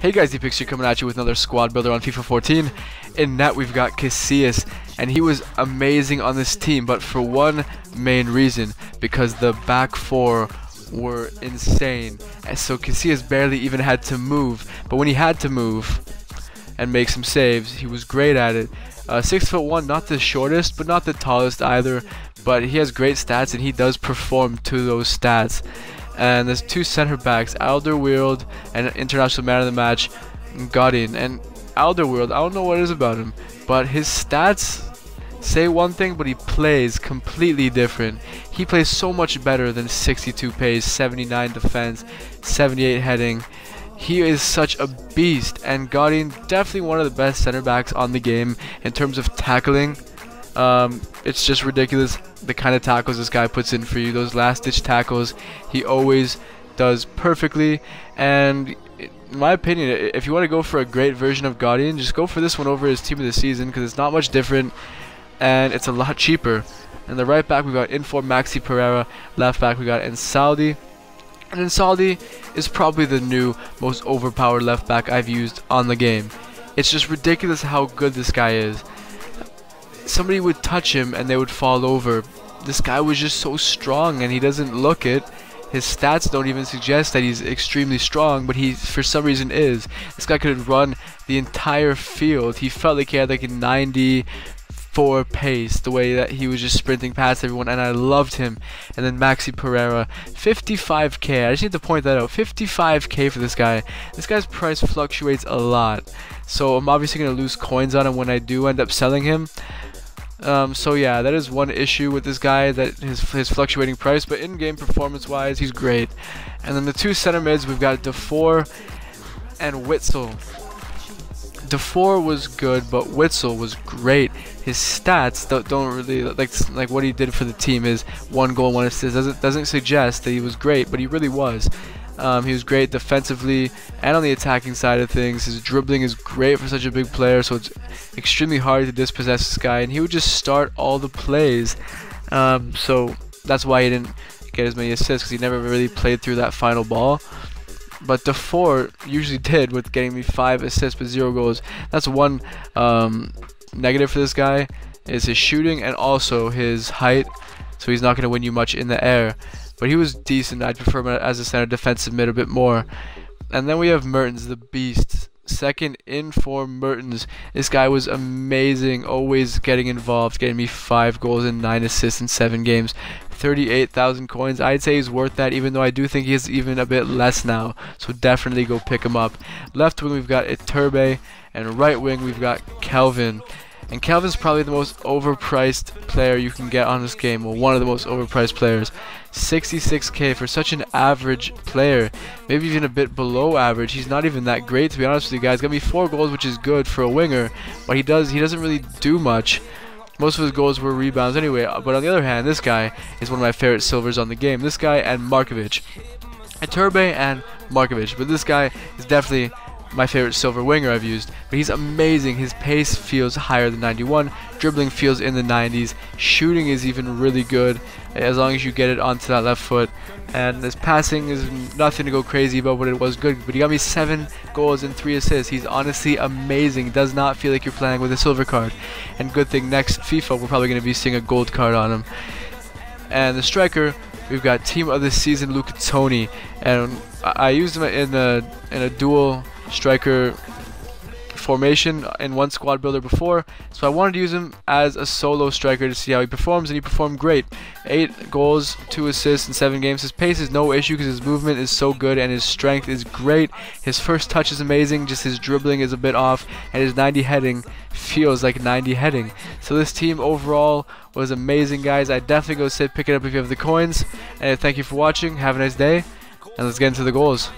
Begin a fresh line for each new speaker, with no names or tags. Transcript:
Hey guys, D-Picks here coming at you with another squad builder on FIFA 14. In net we've got Casillas, and he was amazing on this team, but for one main reason, because the back four were insane, and so Casillas barely even had to move, but when he had to move and make some saves, he was great at it. 6'1", not the shortest, but not the tallest either, but he has great stats and he does perform to those stats. And there's two center backs, Alderweireld and international man of the match, Godin. And Alderweireld, I don't know what it is about him, but his stats say one thing, but he plays completely different. He plays so much better than 62 pace, 79 defense, 78 heading. He is such a beast, and Godin definitely one of the best center backs on the game in terms of tackling. It's just ridiculous the kind of tackles this guy puts in for you. Those last ditch tackles he always does perfectly, and in my opinion, if you want to go for a great version of Godin, just go for this one over his team of the season, because it's not much different and it's a lot cheaper. And the right back we got Inform Maxi Pereira, left back we got Insaldi. And Insaldi is probably the new most overpowered left back I've used on the game. It's just ridiculous how good this guy is. Somebody would touch him and they would fall over. This guy was just so strong, and he doesn't look it. His stats don't even suggest that he's extremely strong, but he for some reason is. This guy could run the entire field. He felt like he had like a 94 pace, the way that he was just sprinting past everyone, and I loved him. And then Maxi Pereira, 55k. I just need to point that out. 55k for this guy. This guy's price fluctuates a lot, so I'm obviously going to lose coins on him when I do end up selling him. So yeah, that is one issue with this guy, that his fluctuating price, but in-game performance-wise, he's great. And then the two center mids, we've got Defour and Witsel. Defour was good, but Witsel was great. His stats don't really like what he did for the team. Is 1 goal, 1 assist doesn't suggest that he was great, but he really was. He was great defensively and on the attacking side of things. His dribbling is great for such a big player, so it's extremely hard to dispossess this guy, and he would just start all the plays. So that's why he didn't get as many assists, because he never really played through that final ball. But Defour usually did, with getting me 5 assists but 0 goals. That's one negative for this guy, is his shooting and also his height, so he's not going to win you much in the air. But he was decent. I'd prefer him as a center defensive mid a bit more. And then we have Mertens, the beast. Second in for Mertens. This guy was amazing, always getting involved, getting me 5 goals and 9 assists in 7 games. 38,000 coins. I'd say he's worth that, even though I do think he's even a bit less now. So definitely go pick him up. Left wing we've got Iturbe, and right wing we've got Kelvin. And Kelvin's probably the most overpriced player you can get on this game. Well, one of the most overpriced players. 66k for such an average player. Maybe even a bit below average. He's not even that great, to be honest with you guys. Got me 4 goals, which is good for a winger, but he doesn't really do much. Most of his goals were rebounds anyway. But on the other hand, this guy is one of my favorite silvers on the game. This guy and Markovic. Iturbe and Markovic. But this guy is definitely my favorite silver winger I've used. But he's amazing. His pace feels higher than 91. Dribbling feels in the 90s. Shooting is even really good, as long as you get it onto that left foot. And his passing is nothing to go crazy about, but it was good. But he got me 7 goals and 3 assists. He's honestly amazing. Does not feel like you're playing with a silver card. And good thing next FIFA we're probably going to be seeing a gold card on him. And the striker, we've got team of the season Luca Toni, and I used him in a dual striker formation in one squad builder before, so I wanted to use him as a solo striker to see how he performs, and he performed great. 8 goals, 2 assists in 7 games. His pace is no issue because his movement is so good and his strength is great. His first touch is amazing, just his dribbling is a bit off, and his 90 heading feels like 90 heading. So this team overall was amazing, guys. I'd definitely go pick it up if you have the coins. And thank you for watching. Have a nice day, and let's get into the goals.